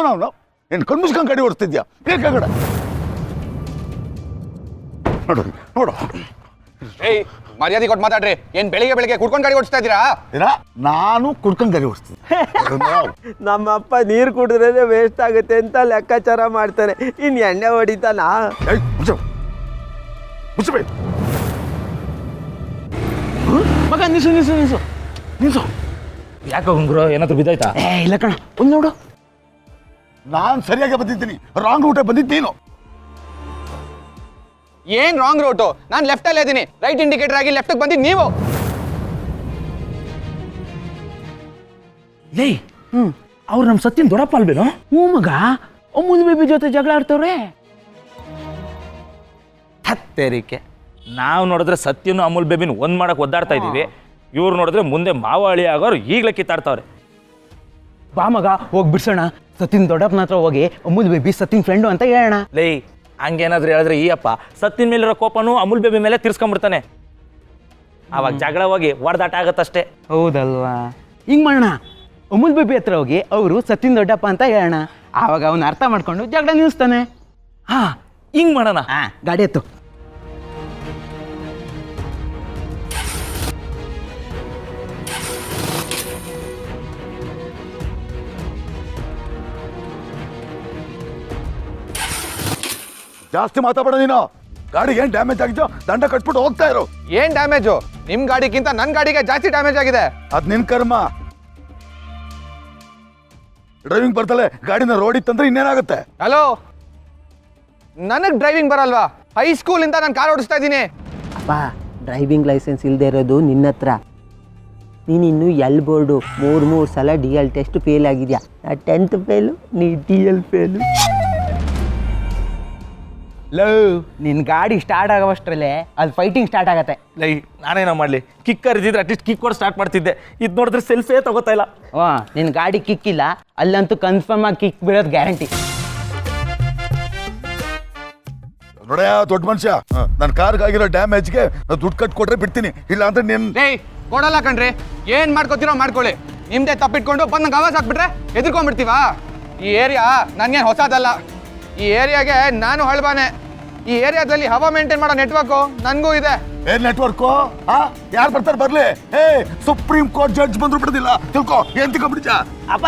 ಯಾವನವನು ಏನು ಕಣ್ಮುಸ್ಕೊಂಡು ಗಾಡಿ ಓಡಿಸ್ತಿದ್ಯಾ ಬೇಕಾಗಡ ನೋಡು ನೋಡು. ಏಯ್ ಮರ್ಯಾದೆ ಕೊಟ್ಟು ಮಾತಾಡ್ರಿ. ಏನ್ ಬೆಳಿಗ್ಗೆ ಕುಡ್ಕೊಂಡು ಗಾಡಿ ಓಡಿಸ್ತಾ ಇದ್ದೀರಾ? ನಾನು ಕುಡ್ಕೊಂಡು ಗಾಡಿ ಓಡಿಸ್ತೀನಿ. ನಮ್ಮಪ್ಪ ನೀರು ಕುಡಿದ್ರೆ ವೇಸ್ಟ್ ಆಗುತ್ತೆ ಅಂತ ಲೆಕ್ಕಾಚಾರ ಮಾಡ್ತಾರೆ. ಇನ್ ಎಣ್ಣೆ ಹೊಡಿತಾನ? ಮಗ ನಿಲ್ಸು ನಿಲ್ಸು ನಿಲ್ಸು ನಿಲ್ಸು. ಯಾಕೆ ಗುರು ಏನಾದ್ರು ಬಿದ್ದಾಯ್ತಾ? ಇಲ್ಲ ಕಣ, ಒಂದು ನೋಡು. ನಾನು ಸರಿಯಾಗಿ ಬಂದಿದ್ದೀನಿ, ರಾಂಗ್ ರೂಟೇ ಬಂದಿದ್ದೀನು. ಏನ್ ರಾಂಗ್ ರೂಟು? ನಾನು ಲೆಫ್ಟ್ ಅಲ್ಲೇ ಇದ್ದೀನಿ. ರೈಟ್ ಇಂಡಿಕೇಟರ್ ಆಗಿ ಲೆಫ್ಟ್ ಬಂದಿದ್ದು ನೀವು. ಲೇ ಅವ್ರು ನಮ್ಮ ಸತ್ಯನ್ ದೊಡ್ಡಪ್ಪ ಅಲ್ವೇನೋ? ಹ್ಞೂ ಮಗ, ಅಮೂಲ್ ಬೇಬಿ ಜೊತೆ ಜಗಳ ಆಡ್ತವ್ರೆ. ಹತ್ತೇರಿಕೆ. ನಾವು ನೋಡಿದ್ರೆ ಸತ್ಯನು ಅಮೂಲ್ ಬೇಬಿನ ಒಂದ್ ಮಾಡಕ್ ಒದ್ದಾಡ್ತಾ ಇದೀವಿ. ಇವ್ರು ನೋಡಿದ್ರೆ ಮುಂದೆ ಮಾವ ಅಳಿ ಆಗೋರು ಈಗ್ಲೇ ಕಿತ್ತಾಡ್ತಾವ್ರೆ. ಬಾ ಮಗ, ಹೋಗಿ ಬಿಡ್ಸೋಣ. ಸತಿನ್ ದೊಡ್ಡಪ್ಪನ ಹತ್ರ ಹೋಗಿ ಅಮೂಲ್ ಬೇಬಿ ಸತಿನ್ ಫ್ರೆಂಡು ಅಂತ ಹೇಳೋಣ. ಲೇ ಹಂಗೇನಾದ್ರೂ ಹೇಳಿದ್ರೆ ಈ ಅಪ್ಪ ಸತ್ತಿನ ಮೇಲಿರೋ ಕೋಪನು ಅಮೂಲ್ ಬೇಬಿ ಮೇಲೆ ತಿರ್ಸ್ಕೊಂಡ್ಬಿಡ್ತಾನೆ. ಅವಾಗ ಜಗಳ ಹೋಗಿ ಹೊಡೆದಾಟ ಆಗತ್ತಷ್ಟೇ. ಹೌದಲ್ವಾ? ಹಿಂಗ್ ಮಾಡೋಣ, ಅಮೂಲ್ ಬೇಬಿ ಹತ್ರ ಹೋಗಿ ಅವರು ಸತಿನ್ ದೊಡ್ಡಪ್ಪ ಅಂತ ಹೇಳೋಣ. ಆವಾಗ ಅವನು ಅರ್ಥ ಮಾಡ್ಕೊಂಡು ಜಗಳ ನಿಲ್ಲಿಸ್ತಾನೆ. ಹಾ ಹಿಂಗ್ ಮಾಡೋಣ. ಗಾಡಿ ಎತ್ತು. ಜಾಸ್ತಿ ಮಾತಾಡೋಣ ನೀನು. ಗಾಡಿಗೆ ಏನ್ ಡ್ಯಾಮೇಜ್ ಆಗಿದ್ದೋ ದಂಡ ಕಟ್ಬಿಟ್ಟು ಹೋಗ್ತಾ ಇರು. ಏನ್ ಡ್ಯಾಮೇಜು? ನಿಮ್ ಗಾಡಿಗಿಂತ ನನ್ ಗಾಡಿಗೆ ಜಾಸ್ತಿ ಡ್ಯಾಮೇಜ್ ಆಗಿದೆ. ಅದ್ ನಿನ್ ಕರ್ಮ. ಡ್ರೈವಿಂಗ್ ಬರ್ತಲೆ ಗಾಡಿನ ರೋಡ್ ಇತ್ತಂದ್ರೆ ಇನ್ನೇನಾಗುತ್ತೆ? ಹಲೋ, ನನಗ್ ಡ್ರೈವಿಂಗ್ ಬರಲ್ವಾ? ಹೈಸ್ಕೂಲ್ ಇಂದ ನಾನು ಕಾರ್ ಓಡಿಸ್ತಾ ಇದ್ದೀನಿ. ಅಪ್ಪ, ಡ್ರೈವಿಂಗ್ ಲೈಸೆನ್ಸ್ ಇಲ್ಲದೆ ಇರೋದು ನಿನ್ನ ಹತ್ರ. ನೀನಿನ್ನು ಎಲ್ ಬೋರ್ಡು ಮೂರು ಸಲ DL ಟೆಸ್ಟ್ ಫೇಲ್ ಆಗಿದ್ಯಾ. 10th ಫೇಲು, ನೀ DL ಫೇಲು. ನಿನ್ನ ಗಾಡಿ ಸ್ಟಾರ್ಟ್ ಆಗೋವಷ್ಟರಲ್ಲೇ ಅದು ಫೈಟಿಂಗ್ ಸ್ಟಾರ್ಟ್ ಆಗತ್ತೆ. ಲೈ ನಾನೇನೋ ಮಾಡಲಿ, ಕಿಕ್ಕರ್ ಇದ್ದಿದ್ರೆ ಅಟ್ಲೀಸ್ಟ್ ಕಿಕ್ ಕೊಟ್ಟು ಸ್ಟಾರ್ಟ್ ಮಾಡ್ತಿದ್ದೆ. ಇದು ನೋಡಿದ್ರೆ ಸೆಲ್ಫೇ ತಗೋತಾ ಇಲ್ಲ. ನಿನ್ನ ಗಾಡಿ ಕಿಕ್ಕಿಲ್ಲ, ಅಲ್ಲಂತೂ ಕನ್ಫರ್ಮ್ ಆಗಿ ಕಿಕ್ ಬೀಳೋದು ಗ್ಯಾರಂಟಿ. ನೋಡಯ್ಯ ದೊಡ್ಡ ಮನುಷ್ಯ, ನನ್ನ ಕಾರ್ಗಾಗಿರೋ ಡ್ಯಾಮೇಜ್ಗೆ ದುಡ್ಡು ಕಟ್ ಕೊಟ್ರೆ ಬಿಡ್ತೀನಿ, ಇಲ್ಲ ಅಂದ್ರೆ ನಿನ್ ಕೊಡಲ್ಲ ಕಣ್ರಿ. ಏನ್ ಮಾಡ್ಕೋತಿರೋ ಮಾಡ್ಕೊಳ್ಳಿ. ನಿಮ್ದೇ ತಪ್ಪಿಟ್ಕೊಂಡು ಬಂದ್ ನಂಗೆ ಆವಾಜ್ ಹಾಕ್ಬಿಟ್ರೆ ಎದ್ಕೊಂಡ್ಬಿಡ್ತೀವಾ? ಈ ಏರಿಯಾ ನನ್ಗೇನು ಹೊಸದಲ್ಲ. ಈ ಏರಿಯಾಗೆ ನಾನು ಹಳ್ಬಾನೆ. ಈ ಏರಿಯಾದಲ್ಲಿ ಹವಾ ಮೇಂಟೈನ್ ಮಾಡೋ ನೆಟ್ವರ್ಕು ನನ್ಗೂ ಇದೆ. ಏನ್ ನೆಟ್ವರ್ಕು? ಯಾರು ಬರ್ತಾರೆ ಬರ್ಲಿ. ಸುಪ್ರೀಂ ಕೋರ್ಟ್ ಜಡ್ಜ್ ಬಂದ್ರು ಬಿಡೋದಿಲ್ಲ, ತಿಳ್ಕೊ. ಏನ್ ತಿಳ್ಕೊಂಡ್ಬಿಡ್ಜ? ಅಪ್ಪ,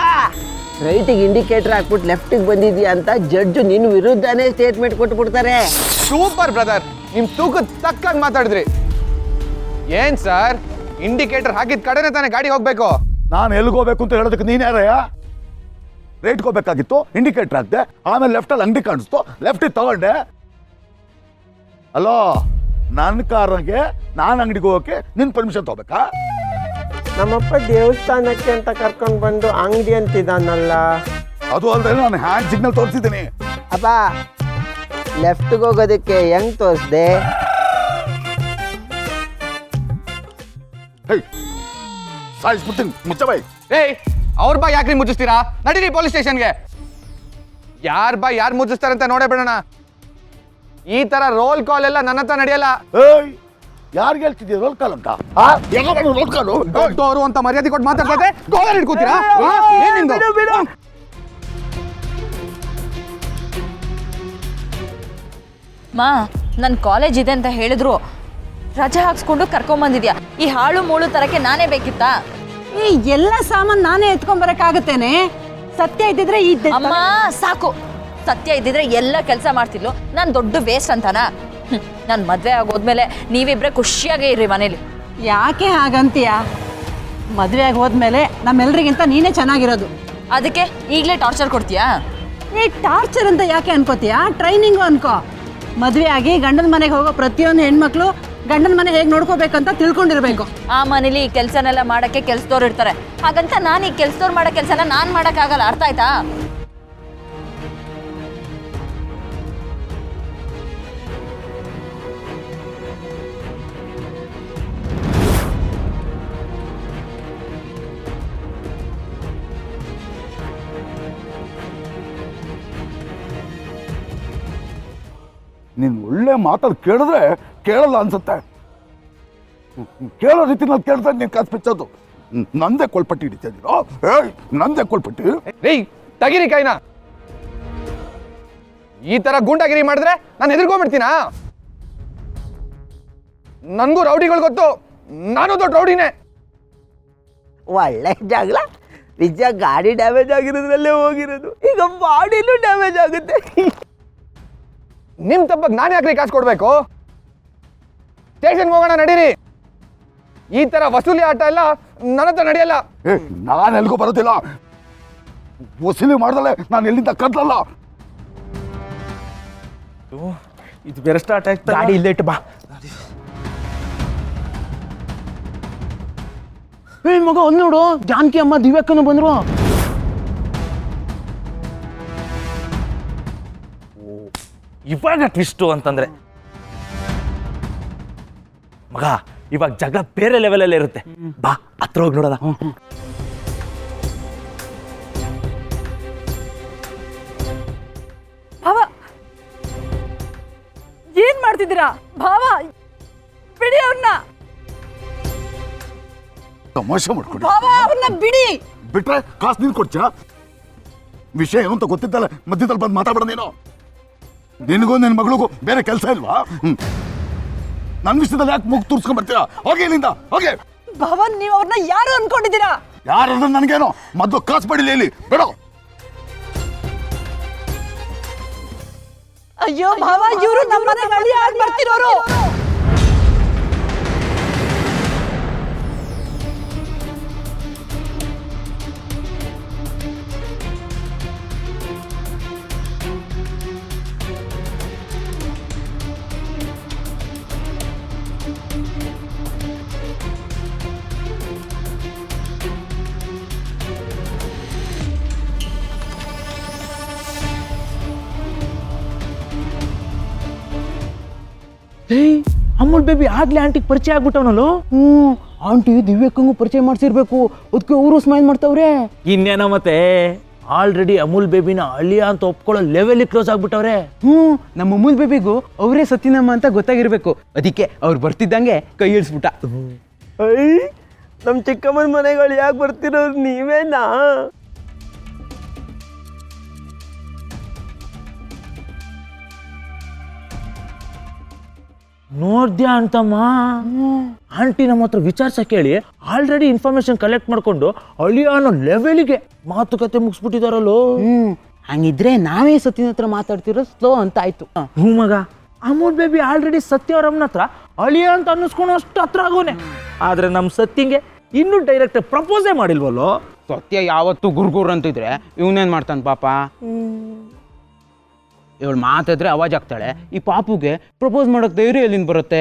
ರೈಟಿಗೆ ಇಂಡಿಕೇಟರ್ ಹಾಕ್ಬಿಟ್ಟು ಲೆಫ್ಟಿಗೆ ಬಂದಿದ್ಯಾ ಅಂತ ಜಡ್ಜು ನಿನ್ನ ವಿರುದ್ಧನೇ ಸ್ಟೇಟ್ಮೆಂಟ್ ಕೊಟ್ಬಿಡ್ತಾರೆ. ಸೂಪರ್ ಬ್ರದರ್, ನಿಮ್ ತೂಕದ ತಕ್ಕಾಗಿ ಮಾತಾಡಿದ್ರಿ. ಏನ್ ಸರ್, ಇಂಡಿಕೇಟರ್ ಹಾಕಿದ ಕಡೆನೆ ತಾನೇ ಗಾಡಿ ಹೋಗ್ಬೇಕು? ನಾನು ಎಲ್ಲಿಗೆ ಹೋಗ್ಬೇಕು ಅಂತ ಹೇಳೋದಕ್ಕೆ ನೀನ್ ಯಾರಯ್ಯ? ರೈಟ್ಗೆ ಹೋಗ್ಬೇಕಾಗಿತ್ತು, ಇಂಡಿಕೇಟರ್ ಹಾಕ್ದೆ, ಆಮೇಲೆ ಲೆಫ್ಟಲ್ಲಿ ಅಂಗಡಿ ಕಾಣಿಸ್ತು, ಲೆಫ್ಟಿಗೆ ತಗೊಂಡೆ. ಅಲೋ, ನನ್ನ ಕಾರ್ಗೆ ನಾನು ಅಂಗಡಿಗೆ ಹೋಗಕ್ಕೆ ನಿನ್ ಪರ್ಮಿಷನ್ ತಗೋಬೇಕಾ? ನಮ್ಮಪ್ಪ ದೇವಸ್ಥಾನಕ್ಕೆ ಅಂತ ಕರ್ಕೊಂಡು ಬಂದು ಅಂಗಡಿ ಅಂತಿದ್ದಾನಲ್ಲ. ಅದು ಅಲ್ಲದೆ ನಾನು ಹ್ಯಾಂಡ್ ಸಿಗ್ನಲ್ ತೋರಿಸಿದ್ದೀನಿ. ಅಪ್ಪ, ಲೆಫ್ಟ್ಗೆ ಹೋಗೋದಕ್ಕೆ ಹೆಂಗ್ ತೋರಿಸ್ದೆ? ಸಾಯಿಸ್ಬಿಡ್ತೀನಿ, ಮುಚ್ಚಬಾಯ್. ಅವ್ರ ಬಾಯ್ ಯಾಕ್ರಿ ಮುಚ್ಚಿಸ್ತೀರಾ? ನಡೀರಿ ಪೊಲೀಸ್ ಸ್ಟೇಷನ್ಗೆ. ಯಾರ್ ಬಾಯ್ ಯಾರು ಮುಚ್ಚಿಸ್ತಾರೆ ಅಂತ ನೋಡೇ ಬಿಡೋಣ. ಈ ತರ ರೋಲ್ ಕಾಲ್ ಎಲ್ಲ ನನ್ನ ಹತ್ರ ನಡೆಯಲ್ಲ. ಯಾರಿಗೆ ಹೇಳ್ತಿದ್ದೀಯ ರೋಲ್ ಕಾಲ್ ಅಂತ? ರೋಲ್ ಕಾಲು ದೊಡ್ಡವರು ಅಂತ ಮರ್ಯಾದೆ ಕೊಟ್ಟು ಮಾತಾಡ್ತಾರೆ. ಗೋಲ್ ಹಿಡ್ಕೋತೀರಾ? ಮಾ, ನನ್ನ ಕಾಲೇಜ್ ಇದೆ ಅಂತ ಹೇಳಿದ್ರು, ರಜೆ ಹಾಕ್ಸ್ಕೊಂಡು ಕರ್ಕೊಂಬಂದಿದ್ಯಾ. ಈ ಹಾಳು ಮೂಳು ತರಕ್ಕೆ ನಾನೇ ಬೇಕಿತ್ತಾ? ಈ ಎಲ್ಲ ಸಾಮಾನು ನಾನೇ ಎತ್ಕೊಂಡ್ಬರಕ್ಕಾಗತ್ತೇನೆ? ಸತ್ಯ ಇದ್ದಿದ್ರೆ ಅಮ್ಮ ಸಾಕು. ಸತ್ಯ ಇದ್ದಿದ್ರೆ ಎಲ್ಲ ಕೆಲಸ ಮಾಡ್ತಿದ್ಲು. ನಾನು ದೊಡ್ಡ ವೇಸ್ಟ್ ಅಂತಾನ? ನಾನು ಮದುವೆ ಆಗೋದ್ಮೇಲೆ ನೀವಿಬ್ರೆ ಖುಷಿಯಾಗೇ ಇರ್ರಿ ಮನೇಲಿ. ಯಾಕೆ ಹಾಗಂತೀಯ? ಮದುವೆ ಆಗಿ ಹೋದ್ಮೇಲೆ ನಮ್ಮೆಲ್ರಿಗಿಂತ ನೀನೇ ಚೆನ್ನಾಗಿರೋದು. ಅದಕ್ಕೆ ಈಗಲೇ ಟಾರ್ಚರ್ ಕೊಡ್ತೀಯಾ? ಈ ಟಾರ್ಚರ್ ಅಂತ ಯಾಕೆ ಅನ್ಕೋತೀಯಾ? ಟ್ರೈನಿಂಗು ಅನ್ಕೋ. ಮದುವೆ ಆಗಿ ಗಂಡನ ಮನೆಗೆ ಹೋಗೋ ಪ್ರತಿಯೊಂದು ಹೆಣ್ಮಕ್ಳು ಗಂಡನ ಮನೆ ಹೇಗೆ ನೋಡ್ಕೋಬೇಕಂತ ತಿಳ್ಕೊಂಡಿರ್ಬೇಕು. ಆ ಮನೇಲಿ ಈ ಕೆಲಸನೆಲ್ಲ ಮಾಡಕ್ಕೆ ಕೆಲ್ಸದವ್ರು ಇರ್ತಾರೆ. ಹಾಗಂತ ನಾನು ಈ ಕೆಲ್ಸದವ್ರು ಮಾಡೋ ಕೆಲಸನ ನಾನು ಮಾಡೋಕ್ಕಾಗಲ್ಲ. ಅರ್ಥ ಆಯ್ತಾ? ನೀನು ಒಳ್ಳೆ ಮಾತಾಡಿ ಕೇಳಿದ್ರೆ ಕೇಳಲ್ಲ ಅನ್ಸುತ್ತೆ. ಕೇಳೋ ರೀತಿನಲ್ಲಿ ಕೇಳ್ತಾ ನೀನು ಕಾಸು ಬಿಚ್ಚೋದು. ನಂದೇ ಕೊಳ್ಪಟ್ಟಿ ಹಿಡಿತಾ ಇದ್ದೀರೋ? ನಂದೇ ಕೊಳ್ಪಟ್ಟಿ. ತಗಿರಿ ಕೈನ. ಈ ತರ ಗೂಂಡಾಗಿರಿ ಮಾಡಿದ್ರೆ ನಾನು ಹೆದರ್ಕೊಂಡ್ಬಿಡ್ತೀನಾ? ನನಗೂ ರೌಡಿಗಳು ಗೊತ್ತು, ನಾನು ದೊಡ್ಡ ರೌಡಿನೇ. ಒಳ್ಳೆ ಜಗಳ. ನಿಜ ಗಾಡಿ ಡ್ಯಾಮೇಜ್ ಆಗಿರೋದ್ರಲ್ಲೇ ಹೋಗಿರೋದು, ಈಗ ಬಾಡಿನೂ ಡ್ಯಾಮೇಜ್ ಆಗುತ್ತೆ. ನಿಮ್ ತಪ್ಪಿಗೆ ನಾನು ಯಾಕ್ರಿ ಕಾಸು ಕೊಡ್ಬೇಕು? ಸ್ಟೇಷನ್ಗೆ ಹೋಗೋಣ ನಡೀರಿ. ಈ ತರ ವಸೂಲಿ ಆಟ ಎಲ್ಲ ನನ್ನ ಹತ್ರ ನಡೆಯಲ್ಲ. ನಾನು ಎಲ್ಗೂ ಬರೋದಿಲ್ಲ. ವಸೂಲಿ ಮಾಡ್ದಲೆ ನಾನು ಎಲ್ಲಿಂದ ಕದ್ದಲ್ಲ. ಇದು ಬೇರೆ ಸ್ಟಾರ್ಟ್ ಆಯ್ತು. ಗಾಡಿ ಇಲ್ಲೇ ಇಟ್ಟು ಬಾ. ಮಗ ಒಂದು ನೋಡು, ಜಾನಕಿ ಅಮ್ಮ ದಿವ್ಯಕ್ಕನು ಬಂದ್ರು. ಇವಾಗ ಟ್ವಿಸ್ಟು ಅಂತಂದ್ರೆ ಮಗ, ಇವಾಗ ಜಗಳ ಬೇರೆ ಲೆವೆಲಲ್ಲೇ ಇರುತ್ತೆ. ಬಾ ಹತ್ರ ಹೋಗಿ ನೋಡೋಣ. ಭಾವ ಏನ್ ಮಾಡ್ತಿದ್ದೀರಾ? ಭಾವ ಬಿಡಿ ಅವ್ರನ್ನ. ತಮಾಷೆ ಮಾಡ್ಕೊಡಿ. ಭಾವ ಅವ್ರನ್ನ ಬಿಡಿ. ಬಿಟ್ರೆ ಕಾಸು ನೀನು ಕೊಡ್ತೀಯ? ವಿಷಯ ಏನು ಅಂತ ಗೊತ್ತಿದ್ದಲ್ಲ ಮಧ್ಯದಲ್ಲಿ ಬಂದು ಮಾತಾಡೋಣ ನೀನು. ನಿನಗೂ ನಿನ್ನ ಮಗಳಿಗೂ ಬೇರೆ ಕೆಲಸ ಇಲ್ವಾ? ನನ್ನ ವಿಷಯದಲ್ಲಿ ಯಾಕೆ ಮುಗ್ ತೂರ್ಸ್ಕೊಂಡ್ ಬರ್ತೀರಾ? ಹೋಗಿ ಇಲ್ಲಿಂದ ಹೋಗಿ. ಭಾವ ನೀವು ಅವ್ರನ್ನ ಯಾರು ಅನ್ಕೊಂಡಿದ್ದೀರಾ? ಯಾರಾದ್ರೂ ನನಗೇನು ಮೊದಲು ಕಾಸು ಪಡಿಲಿ ಇಲ್ಲಿ ಬೇಡ. ಅಯ್ಯೋ ಭಾವ, ಇವರು ನಮ್ಮನೆ ಅಳಿಯ ಆಗಿ ಬರ್ತಿರೋರು. ಅಮೂಲ್ ಬೇಬಿ ಆಗ್ಲೇ ಆಂಟಿಗೆ ಪರಿಚಯ ಆಗ್ಬಿಟ್ಟವನಲ್ಲೋ. ಆಂಟಿ ದಿವ್ಯಕ್ಕಂಗೂ ಪರಿಚಯ ಮಾಡ್ಸಿರ್ಬೇಕು, ಅದಕ್ಕೆ ಅವರು ಸ್ಮೈಲ್ ಮಾಡ್ತಾವ್ರೆ. ಇನ್ನೇನೋ ಮತ್ತೆ ಆಲ್ರೆಡಿ ಅಮೂಲ್ ಬೇಬಿನ ಅಳಿಯ ಅಂತ ಒಪ್ಕೊಳ್ಳೋ ಲೆವೆಲ್ ಕ್ಲೋಸ್ ಆಗ್ಬಿಟ್ಟವ್ರೆ. ನಮ್ಮ ಅಮೂಲ್ ಬೇಬಿಗೂ ಅವರೇ ಸತ್ಯನಮ್ಮ ಅಂತ ಗೊತ್ತಾಗಿರ್ಬೇಕು, ಅದಕ್ಕೆ ಅವ್ರು ಬರ್ತಿದ್ದಂಗೆ ಕೈ ಇಳಿಸ್ಬಿಟ್ಟ. ನಮ್ಮ ಚಿಕ್ಕಮ್ಮನ ಮನೆಗಳು ಯಾಕೆ ಬರ್ತಿರೋರು ನೀವೇನಾ? ನೋಡ್ದ್ಯಾ ಅಂತಮ್ಮ, ಆಂಟಿ ನಮ್ಮ ಹತ್ರ ವಿಚಾರಿಸಕ್ಕೆ ಹೇಳಿ ಆಲ್ರೆಡಿ ಇನ್ಫಾರ್ಮೇಶನ್ ಕಲೆಕ್ಟ್ ಮಾಡ್ಕೊಂಡು ಅಳಿಯ ಅನ್ನೋ ಲೆವೆಲ್ಗೆ ಮಾತುಕತೆ ಮುಗಿಸ್ಬಿಟ್ಟಿದಾರಲ್ಲೋ. ಹಂಗಿದ್ರೆ ನಾವೇ ಸತ್ಯನ ಹತ್ರ ಮಾತಾಡ್ತಿರೋ ಸ್ಲೋ ಅಂತ ಆಯ್ತು. ಹ್ಞೂ ಮಗ, ಅಮೂಲ್ ಬೇಬಿ ಆಲ್ರೆಡಿ ಸತ್ಯ ಅವರಮ್ಮನ ಹತ್ರ ಅಳಿಯ ಅಂತ ಅನ್ನಿಸ್ಕೊಂಡು ಅಷ್ಟು ಹತ್ರ ಆಗೋನೆ. ಆದ್ರೆ ನಮ್ಮ ಸತ್ಯಂಗೆ ಇನ್ನೂ ಡೈರೆಕ್ಟ್ ಪ್ರಪೋಸೇ ಮಾಡಿಲ್ವಲ್ಲೋ. ಸತ್ಯ ಯಾವತ್ತೂ ಗುರ್ಗುರ್ ಅಂತಿದ್ರೆ ಇವನೇನ್ ಮಾಡ್ತಾನೆ ಪಾಪ. ಇವಳು ಮಾತಾದ್ರೆ ಅವಾಜ್ ಆಗ್ತಾಳೆ, ಈ ಪಾಪುಗೆ ಪ್ರಪೋಸ್ ಮಾಡೋಕ್ ಧೈರ್ಯ ಎಲ್ಲಿಂದ ಬರುತ್ತೆ?